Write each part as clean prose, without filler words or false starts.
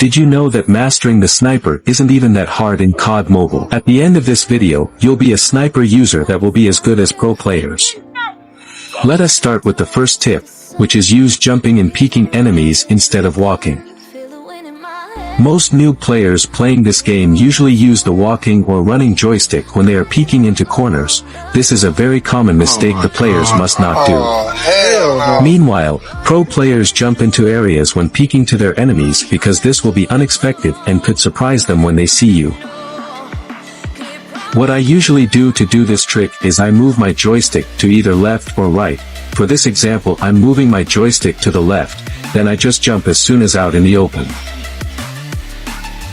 Did you know that mastering the sniper isn't even that hard in COD Mobile? At the end of this video, you'll be a sniper user that will be as good as pro players. Let us start with the first tip, which is use jumping and peeking enemies instead of walking. Most new players playing this game usually use the walking or running joystick when they are peeking into corners. This is a very common mistake the players must not do. Meanwhile, pro players jump into areas when peeking to their enemies because this will be unexpected and could surprise them when they see you. What I usually do to do this trick is I move my joystick to either left or right. For this example, I'm moving my joystick to the left, then I just jump as soon as out in the open.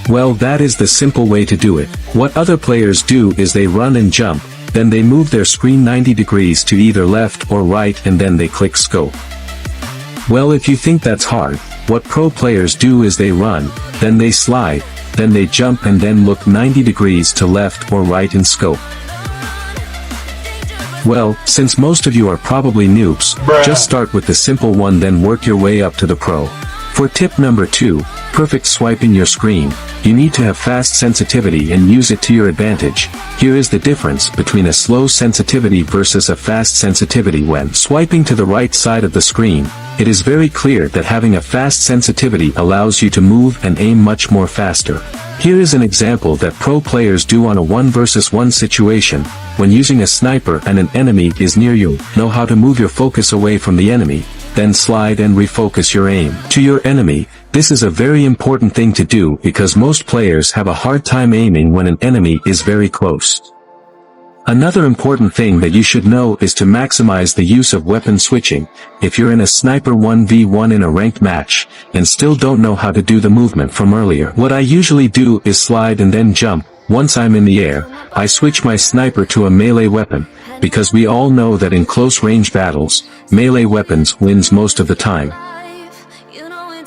Well, that is the simple way to do it. What other players do is they run and jump, then they move their screen 90 degrees to either left or right and then they click scope. Well, if you think that's hard, what pro players do is they run, then they slide, then they jump and then look 90 degrees to left or right in scope. Well, since most of you are probably noobs, just start with the simple one then work your way up to the pro. For tip number 2, perfect swiping your screen, you need to have fast sensitivity and use it to your advantage. Here is the difference between a slow sensitivity versus a fast sensitivity. When swiping to the right side of the screen, it is very clear that having a fast sensitivity allows you to move and aim much more faster. Here is an example that pro players do on a 1 versus 1 situation. When using a sniper and an enemy is near you, know how to move your focus away from the enemy, then slide and refocus your aim to your enemy. This is a very important thing to do because most players have a hard time aiming when an enemy is very close. Another important thing that you should know is to maximize the use of weapon switching. If you're in a sniper 1v1 in a ranked match, and still don't know how to do the movement from earlier, what I usually do is slide and then jump. Once I'm in the air, I switch my sniper to a melee weapon, because we all know that in close range battles, melee weapons wins most of the time.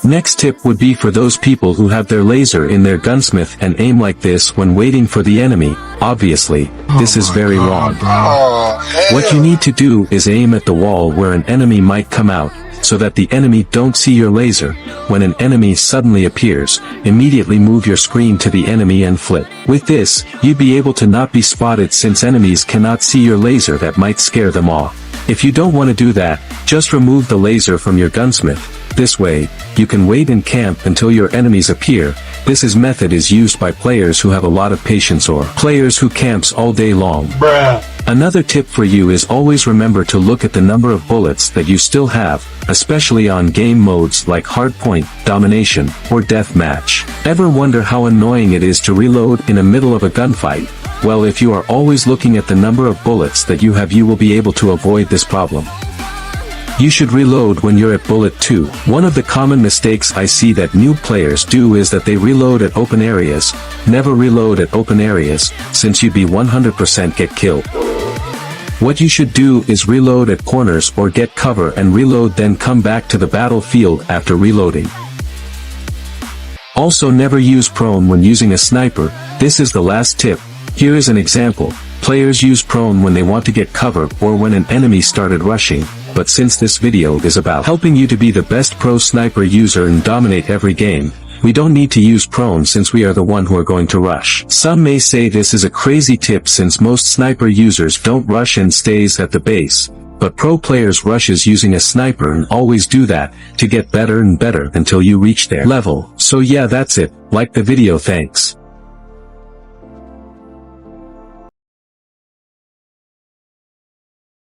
Next tip would be for those people who have their laser in their gunsmith and aim like this when waiting for the enemy. Obviously, this is very wrong. What you need to do is aim at the wall where an enemy might come out, so that the enemy don't see your laser. When an enemy suddenly appears, immediately move your screen to the enemy and flip. With this, you'd be able to not be spotted since enemies cannot see your laser. That might scare them off. If you don't want to do that, just remove the laser from your gunsmith. This way, you can wait and camp until your enemies appear. This method is used by players who have a lot of patience or players who camps all day long. Another tip for you is always remember to look at the number of bullets that you still have, especially on game modes like Hardpoint, Domination, or Deathmatch. Ever wonder how annoying it is to reload in the middle of a gunfight? Well, if you are always looking at the number of bullets that you have, you will be able to avoid this problem. You should reload when you're at bullet 2. One of the common mistakes I see that new players do is that they reload at open areas. Never reload at open areas, since you'd be 100% get killed. What you should do is reload at corners or get cover and reload, then come back to the battlefield after reloading. Also, never use prone when using a sniper. This is the last tip. Here is an example. Players use prone when they want to get cover or when an enemy started rushing. But since this video is about helping you to be the best pro sniper user and dominate every game, we don't need to use prone since we are the one who are going to rush. Some may say this is a crazy tip since most sniper users don't rush and stays at the base, but pro players rushes using a sniper and always do that to get better and better until you reach their level. So yeah, that's it. Like the video, thanks.